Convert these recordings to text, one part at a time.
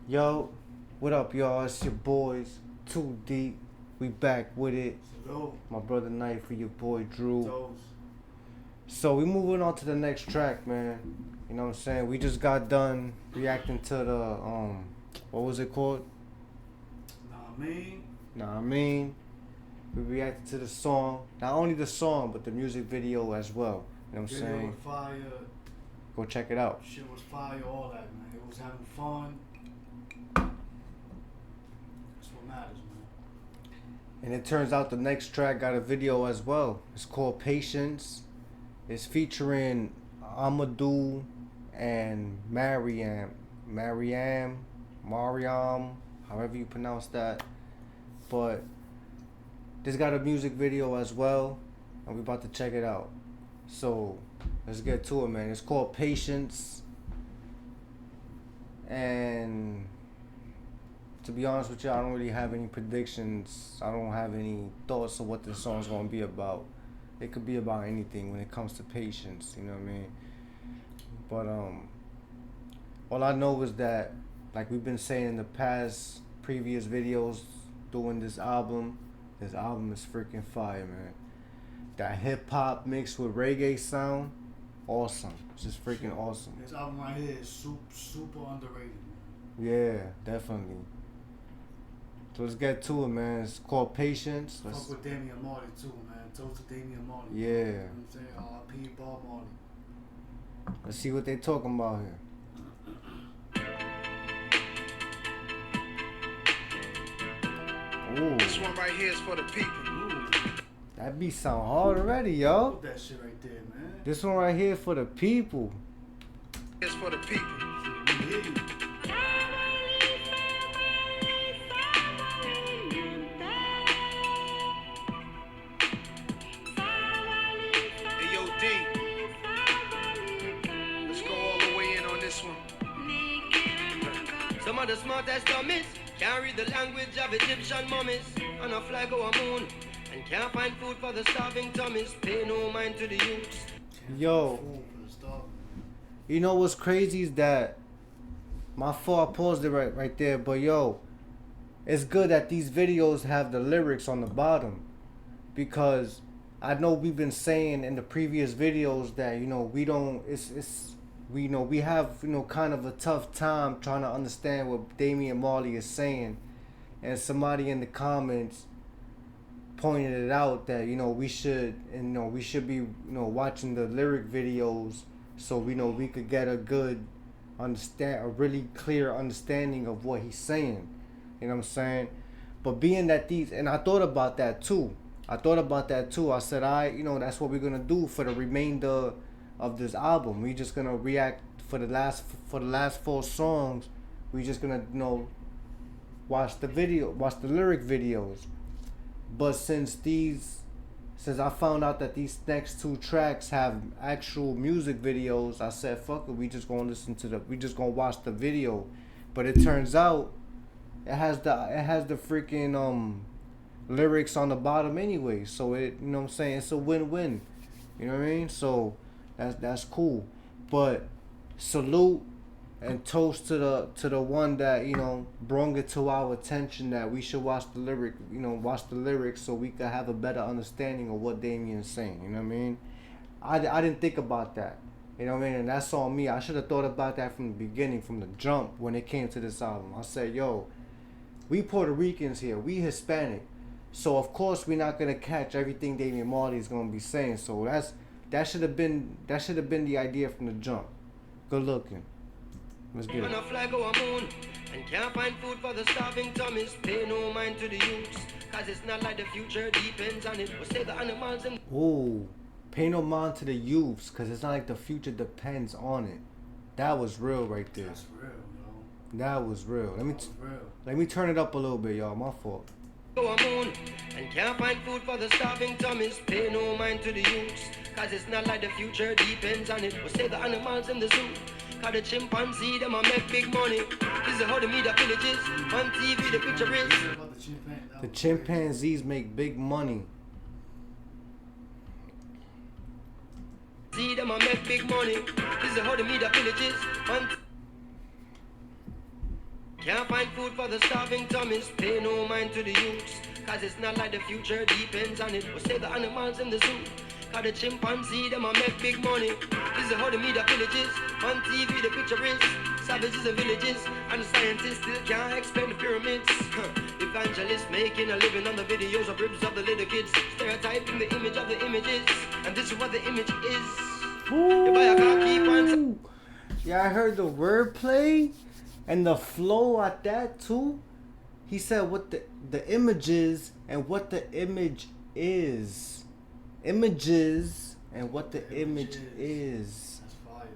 Yo, what up, y'all? It's your boys, Too Deep. We back with it. Yo, My brother Knife for your boy Drew. those. So we moving on to the next track, man. You know what I'm saying? We just got done reacting to the what was it called? Nah, I mean, Nah, I mean, we reacted to the song. Not only the song, but the music video as well. You know what I'm video saying? was fire. Go check it out. Shit was fire. All that, man. It was having fun. That's what matters, man. And it turns out the next track got a video as well. It's called Patience. It's featuring Amadou and Mariam, however you pronounce that. But this got a music video as well, and we about to check it out. So let's get to it, man. It's called Patience, and to be honest with you, I don't really have any predictions. I don't have any thoughts of what this song's gonna be about. It could be about anything when it comes to patience, you know what I mean? But all I know is that, like we've been saying in the past previous videos doing this album is freaking fire, man. That hip hop mixed with reggae sound, awesome. It's just freaking awesome. This album right here is super underrated, man. Yeah, definitely. So let's get to it, man. It's called Patience. Fuck with Damian Marley too, man. Toast to Damian Marley. Yeah. You know what I'm saying? R.I.P. Bob Marley. Let's see what they talking about here. Ooh, This one right here is for the people. Ooh, that beat sound hard already, yo. put that shit right there, man. This one right here for the people. It's for the people. We hear you. Hey, yo, D. Let's go all the way in on this one. Some of the smartest dummies can't read the language of Egyptian mummies. On a flag or a moon, and can't find food for the starving tummies. Pay no mind to the youths. Yo, Fool for the stuff. you know what's crazy is that my fault, I paused it right there, but yo, it's good that these videos have the lyrics on the bottom, because I know we've been saying in the previous videos that, you know, we don't we have, you know, kind of a tough time trying to understand what Damian Marley is saying, and somebody in the comments pointed it out that, you know, we should be, you know, watching the lyric videos so we know we could get a really clear understanding of what he's saying. You know what I'm saying? But being that and I thought about that too. I said, you know, that's what we're gonna do for the remainder of this album. We just gonna react for the last 4 songs. We just gonna, you know, watch the lyric videos. But since I found out that these next 2 tracks have actual music videos, I said, fuck it, we just gonna watch the video. But it turns out it has the freaking lyrics on the bottom anyway. So it, you know what I'm saying, it's a win-win. You know what I mean? So that's cool. But salute and toast to the one that, you know, brought it to our attention that we should watch the lyrics so we could have a better understanding of what Damian's saying. You know what I mean? I didn't think about that. You know what I mean? And that's on me. I should have thought about that from the beginning, from the jump when it came to this album. I said, yo, we Puerto Ricans here, we Hispanic, so of course we're not gonna catch everything Damian Marley is gonna be saying. So that should have been the idea from the jump. Good looking. Let's get On it. a flag or a moon, and can't find food for the starving tummies. Pay no mind to the youths, cause it's not like the future depends on it. We'll save the animals and Ooh, pay no mind to the youths, cause it's not like the future depends on it. That was real right there. That's real, yo. That was real. That was real. Let me turn it up a little bit, y'all. My fault. go a moon, and can't find food for the starving tummies. Pay no mind to the youths, cause it's not like the future depends on it. We'll save the animals in the zoo, cause the chimpanzee, them a make big money. This is how the media villages, on TV the picture is. Shit about the chimpanzee. That The was chimpanzees make big money. See them a make big money. This is how the media villages, on Can't find food for the starving tummies. Pay no mind to the youths, cause it's not like the future depends on it. We'll save the animals in the zoo, cause the chimpanzee, them a make big money. This is how the media villages. On TV the picture is savages and villages, and the scientists still can't explain the pyramids. Evangelists making a living on the videos of ribs of the little kids, stereotyping the image of the images, and this is what the image is. You buy a car, keep on. Yeah, I heard the wordplay and the flow at that too. He said what the images and what the image is. Images and what the image is. That's fire.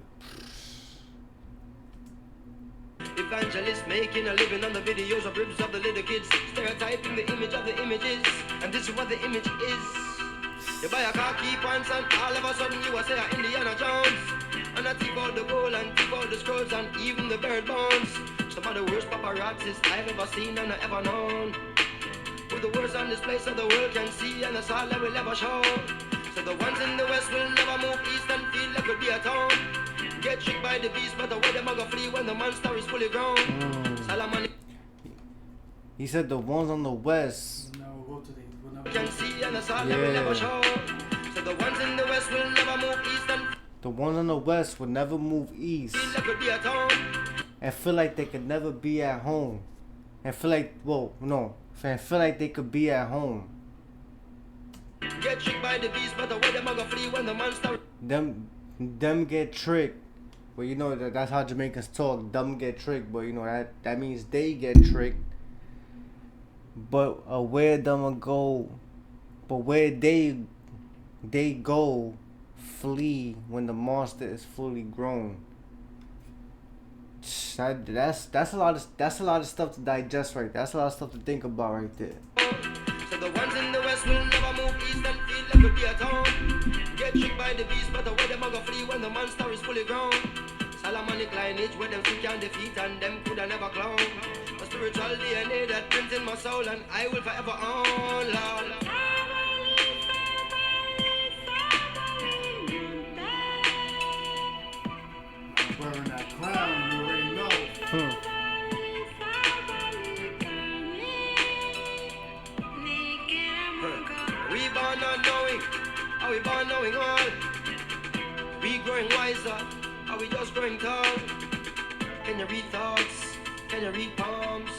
Evangelists making a living on the videos of ribs of the little kids, stereotyping the image of the images, and this is what the image is. You buy a car, keep on, son, all of a sudden you are say Indiana Jones, and I take out the gold and take out the scrolls and even the bird bones. Some of the worst paparazzis I've ever seen and ever known, with the words on display so the world can see, and that's all that will ever show. So the ones in the west will never move east and feel like it'll be a town. Get tricked by the beast, but the way them a go flee when the monster is fully grown. Solomon He said the ones on the west. We'll never go to the. We'll never can see, and that's all that will ever show. So the ones in the west will never move east and The ones on the west would never move east feel like it'll be a town. and feel like they could never be at home. And feel like, and feel like they could be at home. Get tricked by the beast, but the way them a go flee when the monster. Them get tricked. Well, you know that's how Jamaicans talk. Them get tricked, but you know that means they get tricked. But where them a go? But where they go, flee when the monster is fully grown. That's a lot of stuff to digest right there. That's a lot of stuff to think about right there. So the ones in the west will never move east and feel like it'll be a town. Get tricked by the beast, but the way them a go flee when the monster is fully grown. Solomonic lineage where them feet can defeat and them coulda never clone. A spiritual DNA that prints in my soul and I will forever own, Lord. wearing that crown. You already know. We born not knowing, are we born knowing all? We growing wiser, are we just growing tall? Can you read thoughts? Can you read palms?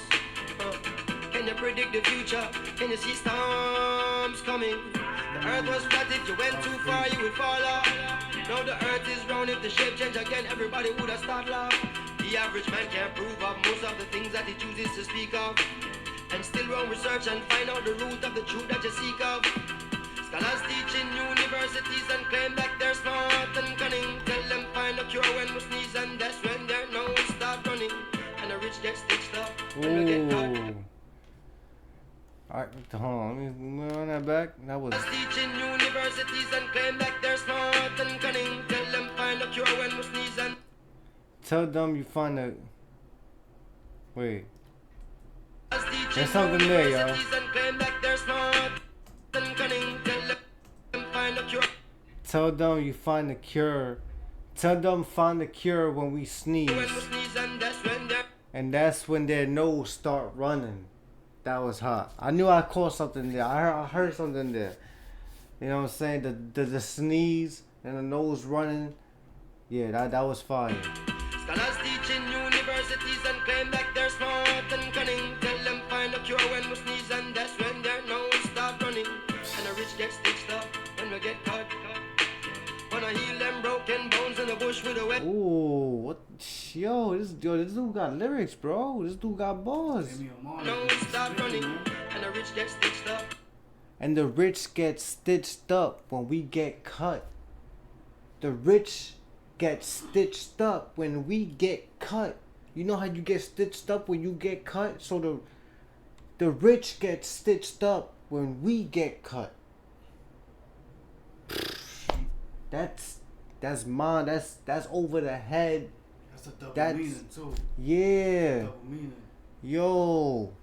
Can you predict the future? Can you see storms coming? The earth was flat, if you went too far you would fall off. Now the earth is round, if the shape change again everybody would have start laugh. The average man can't prove of most of the things that he chooses to speak of, and still run research and find out the root of the truth that you seek of. Scholars teach in universities and claim that they're smart and cunning. Tell them find a cure when we sneeze, and that's when their nose start running. And the rich get stitched up when we get caught. Alright, hold on, let me run that back. That was. Scholars teach in universities and claim that they're smart and cunning. Tell them find a cure when we sneeze and. Tell them you find a. Wait. There's something there, y'all. Tell them you find the cure. Tell them find the cure when we sneeze. And that's when their nose start running. That was hot. I knew I caught something there. I heard something there. You know what I'm saying? The sneeze and the nose running. Yeah, that was fire. Scholars teach in universities and claim that they're smart and cunning. Tell them find a cure when we sneeze, and that's when their nose start running. And the rich get stitched up when we get caught. Wanna heal them broken bones in the bush with a wet. Ooh, what? Yo, this dude got lyrics, bro. This dude got bars. Damian, Marley. Nose start running, and the rich get stitched up. And the rich get stitched up when we get cut. The rich get stitched up when we get cut. You know how you get stitched up when you get cut? So the rich get stitched up when we get cut. That's mine. That's over the head. That's a double That's- meaning too. Yeah. Double meaning. Yo.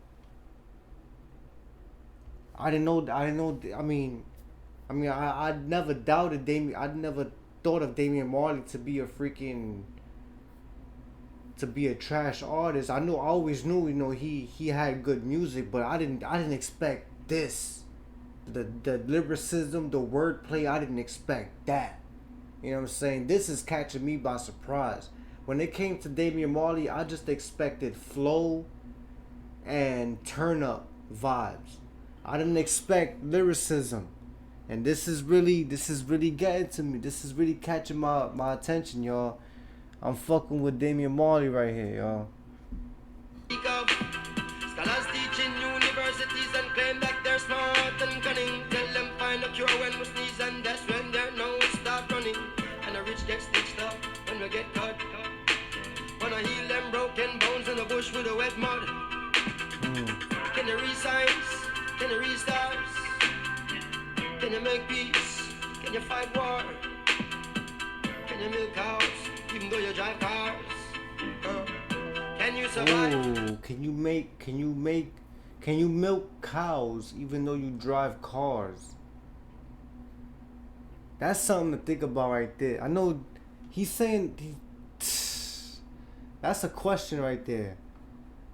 I didn't know. I mean, I never doubted Damian. I never thought of Damian Marley to be a freaking to be a trash artist. I always knew, you know, he had good music, but I didn't expect this. The lyricism, the wordplay, I didn't expect that. You know what I'm saying? This is catching me by surprise. When it came to Damian Marley, I just expected flow and turn up vibes. I didn't expect lyricism. And this is really getting to me. This is really catching my attention, y'all. I'm fucking with Damian Marley right here, y'all. Scholars teach in universities and claim that they're smart and cunning. Tell them find a cure when we sneeze, and that's when their nose start running. And the rich get stitched up when we get cut. Wanna heal them broken bones in the bush with a wet mud. Can you read science? Can you read stars? Can you make peace? Can you fight war? Can you milk cows even though you drive cars? Can you survive? Ooh, can you milk cows even though you drive cars? That's something to think about right there. I know he's saying that's a question right there.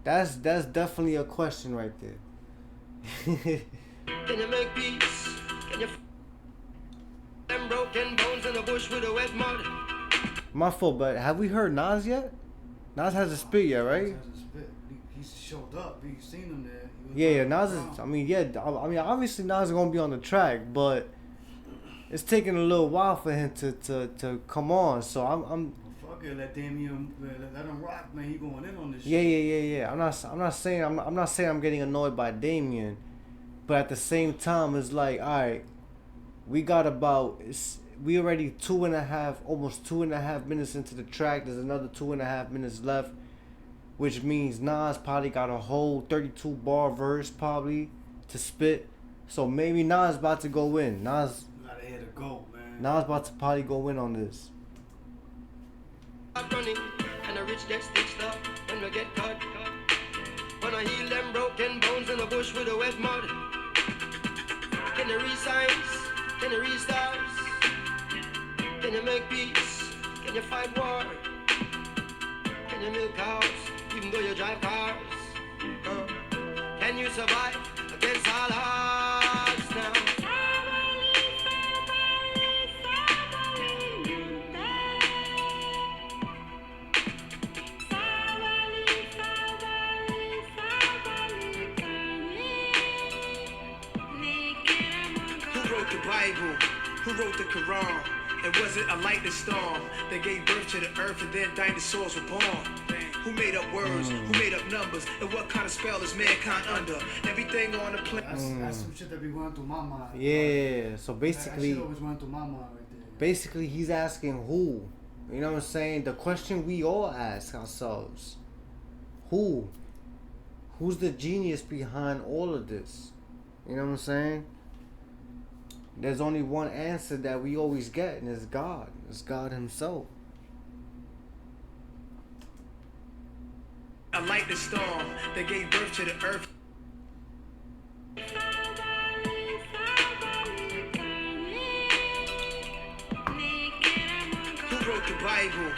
That's definitely a question right there. Can you make peace? Can you them broken bones in the bush with a wet mud? My fault, but have we heard Nas yet? Nas hasn't spit yet, right? He showed up. You seen him there. Yeah, Nas is. I mean, obviously Nas is gonna be on the track, but it's taking a little while for him to come on. So I'm. Fuck it, let Damian, let him rock, man. He going in on this. Yeah. I'm not saying I'm getting annoyed by Damian, but at the same time, it's like, all right, we already almost 2.5 minutes into the track. There's another 2.5 minutes left, which means Nas probably got a whole 32 bar verse probably to spit. So maybe Nas about to go in. Nas Gotta hit a go, man. Nas about to probably go in on this. Running, and the rich get stitched up when we get cut. Wanna heal them broken bones in the bush with a wet mud. Can you read science? Can you read stars? Can you make peace? Can you fight war? Can you milk cows even though you drive cars? Can you survive against all odds now? The Bible, who wrote the Quran, and was it a lightning storm that gave birth to the earth and then dinosaurs were born? Who made up words, who made up numbers, and what kind of spell is mankind under? Everything on the planet. That's some shit that be going through my mind. Yeah, so basically, that shit always went through my mind right there. basically he's asking who. You know what I'm saying? The question we all ask ourselves. Who? Who's the genius behind all of this? You know what I'm saying? There's only one answer that we always get, and it's God. It's God himself. A lightning storm that gave birth to the earth. Who wrote the Bible?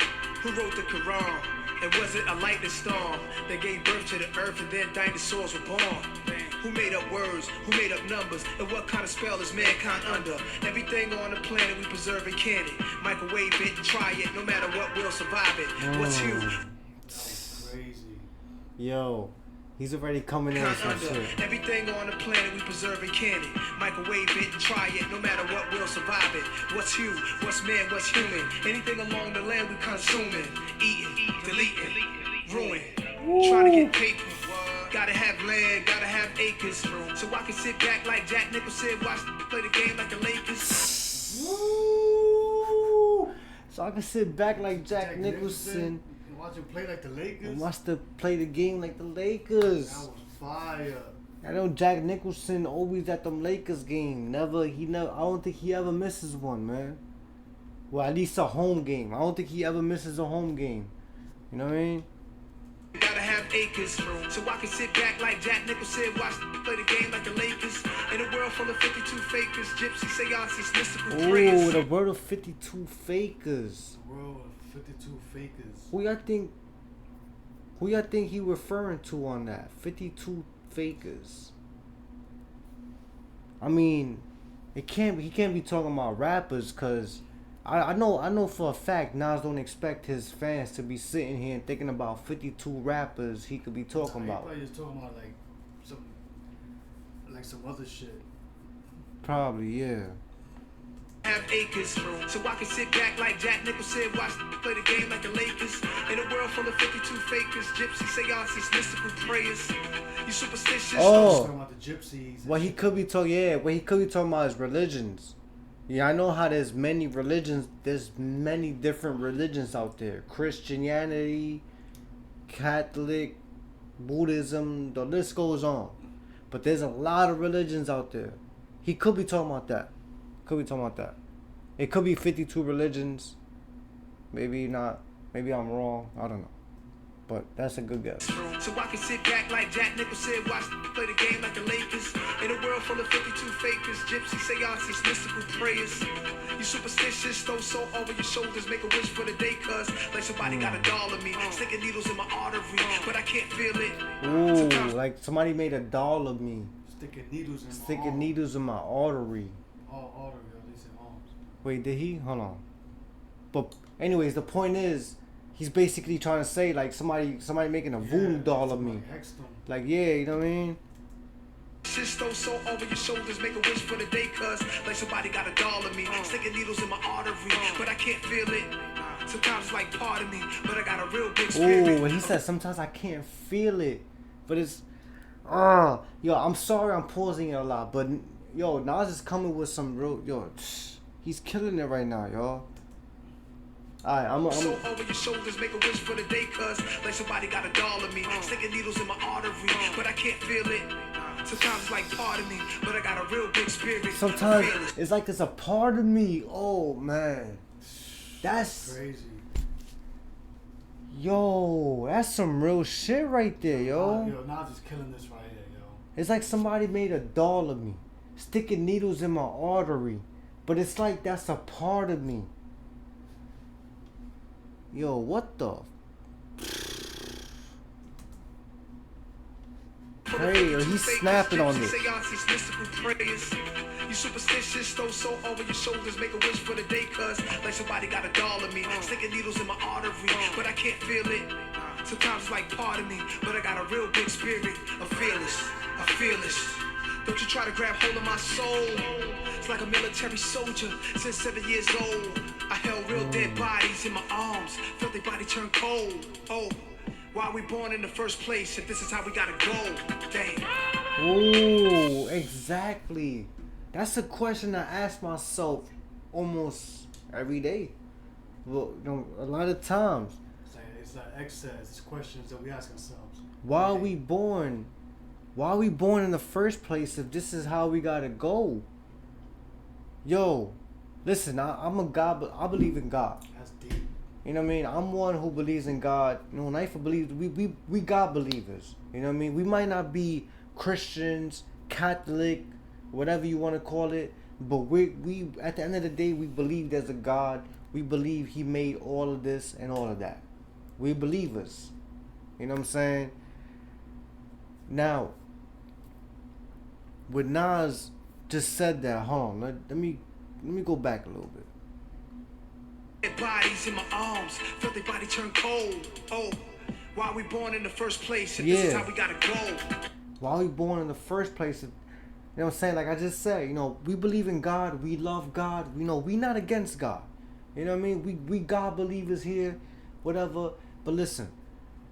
Who wrote the Quran? And was it a lightning storm that gave birth to the earth and then dinosaurs were born? Who made up words? Who made up numbers? And what kind of spell is mankind under? Everything on the planet we preserve and can it. Microwave it, try it, no matter what, we'll survive it. What's you? That's crazy. Yo, he's already coming in with some Under shit. everything on the planet we preserve and can it. Microwave it, try it, no matter what, we'll survive it. What's you? What's man? What's human? Anything along the land we consuming, eating, deleting, ruin, trying to get paper. Gotta have land, gotta have acres, so I can sit back like Jack Nicholson, watch play the game like the Lakers. Woo! So I can sit back like Jack Nicholson And watch him play like the Lakers. and watch play the game like the Lakers. That was fire. I know Jack Nicholson always at them Lakers game. I don't think he ever misses one, man. Well, at least a home game. I don't think he ever misses a home game. You know what I mean? Gotta have acres, so I can sit back like Jack Nicholson, watch play the game like the Lakers. In a world full of 52 fakers, gypsy seances, mystical Oh, prayers. the world of 52 fakers. The world of 52 fakers. Who y'all think Who y'all think he referring to on that? 52 fakers. I mean, he can't be talking about rappers, cause I know for a fact Nas don't expect his fans to be sitting here and thinking about 52 rappers he could be talking He about. probably just talking about some other shit. Probably, yeah. Have acres, so I can sit back like Jack Nicholson, watch play the game like the Lakers. In a world full of 52 fakers, gypsy seances, mystical prayers. You superstitious. Oh. Talking about the gypsies. What he could be talking about is religions. Yeah, I know how there's many religions. There's many different religions out there. Christianity, Catholic, Buddhism, the list goes on. But there's a lot of religions out there. He could be talking about that. It could be 52 religions. Maybe not. Maybe I'm wrong. I don't know. But that's a good guess. So I can sit back like Jack Nicholson, watch play the game like the Lakers. In a world full of 52 fakers, gypsy seances, mystical prayers. You superstitious, throw salt over your shoulders, make a wish for the day, cuz like somebody got a doll of me, sticking needles in my artery, but I can't feel it. Ooh, like somebody made a doll of me. Sticking needles in my Sticking arm. needles in my artery. Oh, artery, they said arms. Wait, did he? Hold on. But anyways, the point is, he's basically trying to say like somebody making a voodoo doll of me. Like, yeah, you know what I mean? Just throw salt over your shoulders, make a wish for the day, cuz like somebody got a doll of me, sticking needles in my artery, but I can't feel it. Sometimes it's like part of me, but I got a real big spirit. Ooh, and he said sometimes I can't feel it, but it's, yo, I'm sorry I'm pausing it a lot, but yo, Nas is coming with some real, he's killing it right now, y'all. Alright, I'm So over your shoulders, make a wish for the day, cuz like somebody got a doll of me, sticking needles in my artery, but I can't feel it. Sometimes it's like part of me, but I got a real big spirit. sometimes it's like it's a part of me. Oh man, that's crazy. Yo, that's some real shit right there, yo. Yo, Nas is killing this right here, yo. It's like somebody made a doll of me, sticking needles in my artery, but it's like that's a part of me. Yo, what the? Hey, yo, he's snapping on this. You superstitious, throw salt over your shoulders, make a wish for the day, cuz like somebody got a doll of me, sticking needles in my artery, but I can't feel it. Sometimes it's like part of me, but I got a real big spirit. I'm fearless. Don't you try to grab hold of my soul. It's like a military soldier since 7 years old. I held real dead bodies in my arms, felt their body turn cold. Oh, why we born in the first place if this is how we gotta go? Damn. Ooh, exactly. That's a question I ask myself almost every day. Well, you know, a lot of times. It's like X says, it's questions that we ask ourselves. Why are we born? Why are we born in the first place if this is how we gotta go? Yo, listen, I'm a God, but I believe in God. That's deep. You know what I mean? I'm one who believes in God. You know, Knife believes we God believers. You know what I mean? We might not be Christians, Catholic, whatever you want to call it, but we at the end of the day we believe there's a God. We believe He made all of this and all of that. We believers. You know what I'm saying? Now, with Nas just said that, hold on, let me go back a little bit. Bodies in my arms, felt their body turn cold. Oh, why we born in the first place if this is how we gotta go? Why we born in the first place? If, you know what I'm saying? Like I just said, you know, we believe in God, we love God, we know we not against God. You know what I mean? We God believers here, whatever. But listen,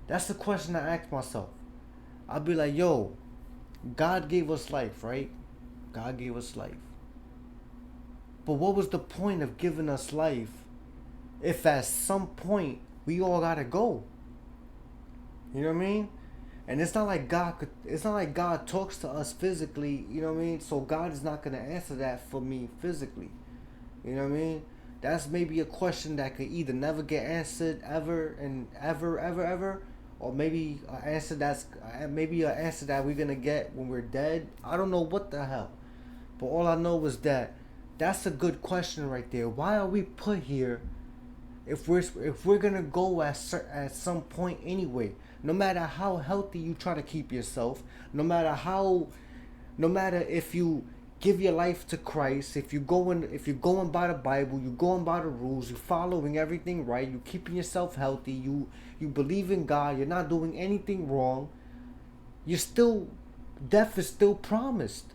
that's the question I ask myself. I'll be like, yo, God gave us life, right? God gave us life. But what was the point of giving us life if at some point we all gotta go? You know what I mean? And it's not like God talks to us physically, you know what I mean? So God is not gonna answer that for me physically. You know what I mean? That's maybe a question that could either never get answered ever, or maybe an answer that we're gonna get when we're dead. I don't know what the hell. But all I know is that that's a good question right there. Why are we put here if we're gonna go at some point anyway? No matter how healthy you try to keep yourself, no matter if you give your life to Christ, if you're going by the Bible, you're going by the rules, you're following everything right, you're keeping yourself healthy, you believe in God, you're not doing anything wrong, death is still promised.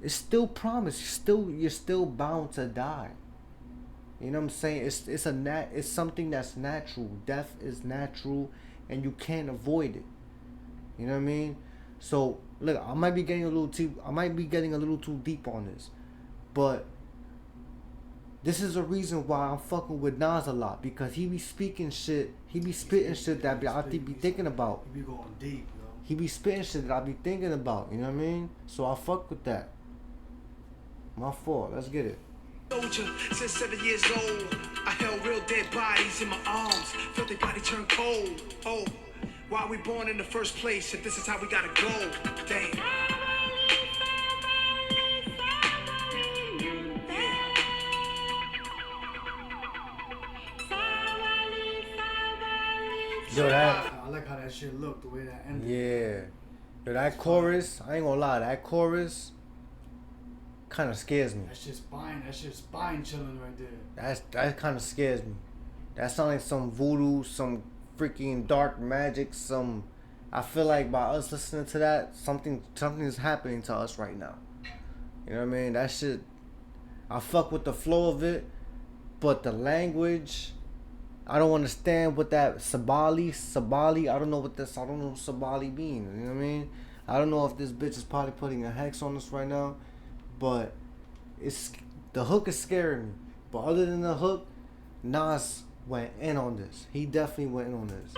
It's still promised. You're still bound to die. You know what I'm saying? It's something that's natural. Death is natural, and you can't avoid it. You know what I mean? So look, I might be getting a little too deep on this, but this is a reason why I'm fucking with Nas a lot, because he be speaking shit. He be spitting shit that I be thinking about. He be going deep, yo. He be spitting shit that I be thinking about. You know what I mean? So I fuck with that. My fault. Let's get it. Soldier, since 7 years old, I held real dead bodies in my arms, felt their body turn cold. Oh, why we born in the first place if this is how we gotta go? Damn. Yo, I like how that shit looked, the way that ended. Yeah. Yo, that chorus, I ain't gonna lie, that chorus kind of scares me. That shit's spine chilling right there. That kind of scares me. That sounds like some voodoo, some freaking dark magic, I feel like by us listening to that, something is happening to us right now. You know what I mean? That shit, I fuck with the flow of it, but the language, I don't understand what that Sabali, I don't know what Sabali means. You know what I mean? I don't know if this bitch is probably putting a hex on us right now, but the hook is scaring me. But other than the hook, Nas went in on this. He definitely went in on this.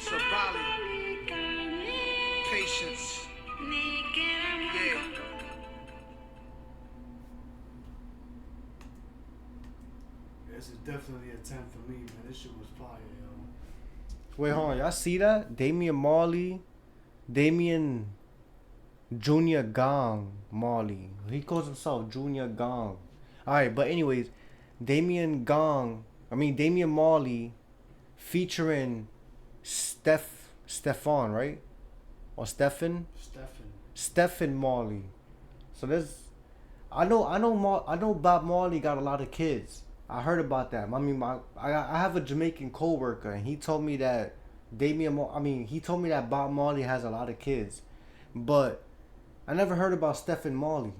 Sabali. Patience. Yeah. This is definitely a 10 for me, man. This shit was fire, yo. Wait, hold on. Y'all see that? Damian Junior Gong Marley. He calls himself Junior Gong. Alright, but anyways, Damian Marley featuring Stefan, right? Or Stephen Marley. So I know Bob Marley got a lot of kids. I heard about that. I mean, I have a Jamaican coworker, and he told me that Bob Marley has a lot of kids, but I never heard about Stephen Marley.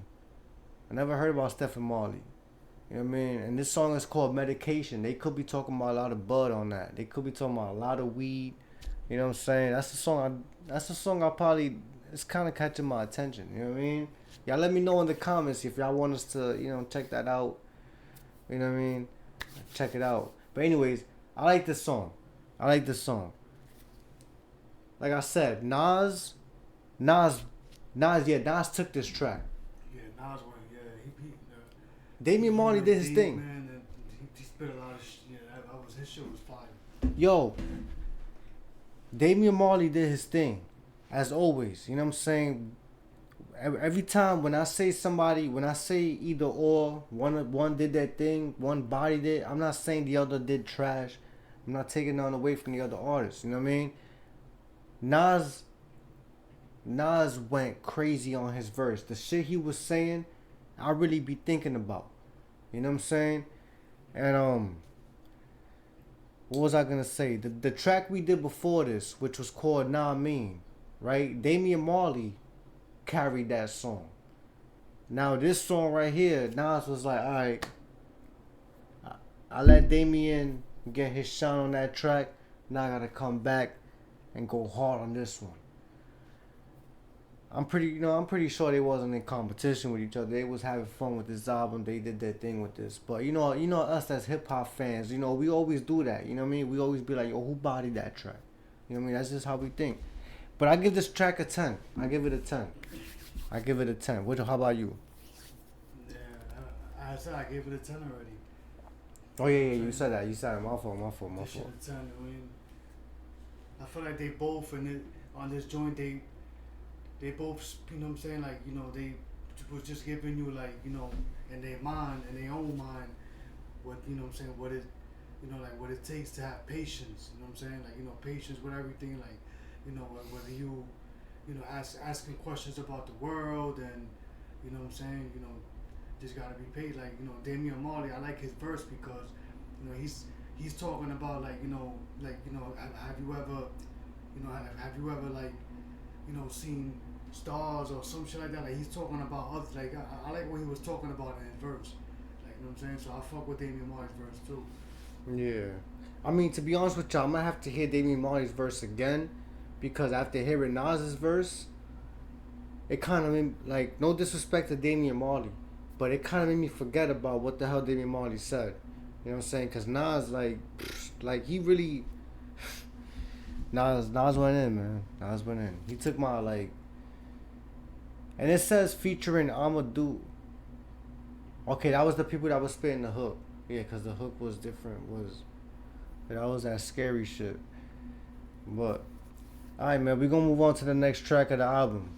You know what I mean? And this song is called Medication. They could be talking about a lot of bud on that. They could be talking about a lot of weed. You know what I'm saying? That's the song I probably, it's kind of catching my attention. You know what I mean? Y'all let me know in the comments if y'all want us to, check that out. You know what I mean? Check it out. But anyways, I like this song. Like I said, Nas took this track. Yeah, Nas went, he Damian Marley did his thing. Man, and he spit a lot of shit. Yeah, his shit was fire. Yo, Damian Marley did his thing, as always. You know what I'm saying? Every time when I say either or, one did that thing, one bodied it, I'm not saying the other did trash. I'm not taking none away from the other artists. You know what I mean? Nas went crazy on his verse. The shit he was saying, I really be thinking about. You know what I'm saying? And what was I gonna say? The track we did before this, which was called Nah Mean, right? Damian Marley carried that song. Now this song right here, Nas was like, alright, I let Damian get his shine on that track. Now I gotta come back and go hard on this one. I'm pretty sure they wasn't in competition with each other. They was having fun with this album. They did their thing with this. But you know us as hip hop fans, we always do that. You know what I mean? We always be like, yo, who bodied that track? You know what I mean? That's just how we think. But I give this track a 10. I give it a 10. How about you? Yeah, I said I gave it a 10 already. Oh yeah, you said that. My fault. This shit a 10. I mean, I feel like they both on this joint. They both, you know what I'm saying? Like, was just giving you like, you know, in their mind, in their own mind, what, you know what I'm saying, what it, you know, like what it takes to have patience, you know what I'm saying, like, you know, patience with everything, like, you know, whether you know, asking questions about the world, and, you know what I'm saying, you know, just gotta be paid, like, you know, Damian Marley, I like his verse because, you know, he's talking about, like, you know, have you ever, you know, have you ever, like, you know, seen stars or some shit like that, like, he's talking about others, like, I like what he was talking about in his verse, like, you know what I'm saying, so I fuck with Damian Marley's verse too. Yeah. I mean, to be honest with y'all, I'm gonna have to hear Damian Marley's verse again, because after hearing Nas's verse, it kind of made, like, no disrespect to Damian Marley, but it kind of made me forget about what the hell Damian Marley said. You know what I'm saying? Cause Nas, like he really, Nas went in, man. Nas went in. He took my, like, and it says featuring Amadou. Okay, that was the people that was spitting the hook. Yeah, cause the hook was different. That was that scary shit. But alright, man, we gonna move on to the next track of the album.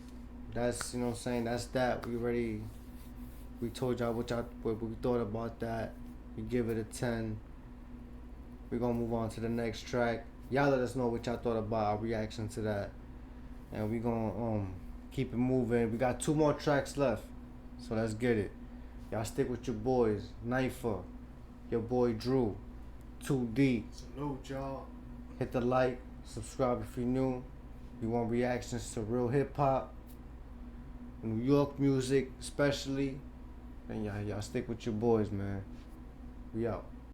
That's, you know what I'm saying, that's that. We told y'all what we thought about that. We give it a 10. We gonna move on to the next track. Y'all let us know what y'all thought about our reaction to that. And we gonna keep it moving. We got 2 more tracks left. So let's get it. Y'all stick with your boys. Knifer, your boy Drew, 2D. Salute, y'all. Hit the like, subscribe if you're new. You want reactions to real hip hop, New York music especially, then y'all stick with your boys, man. We out.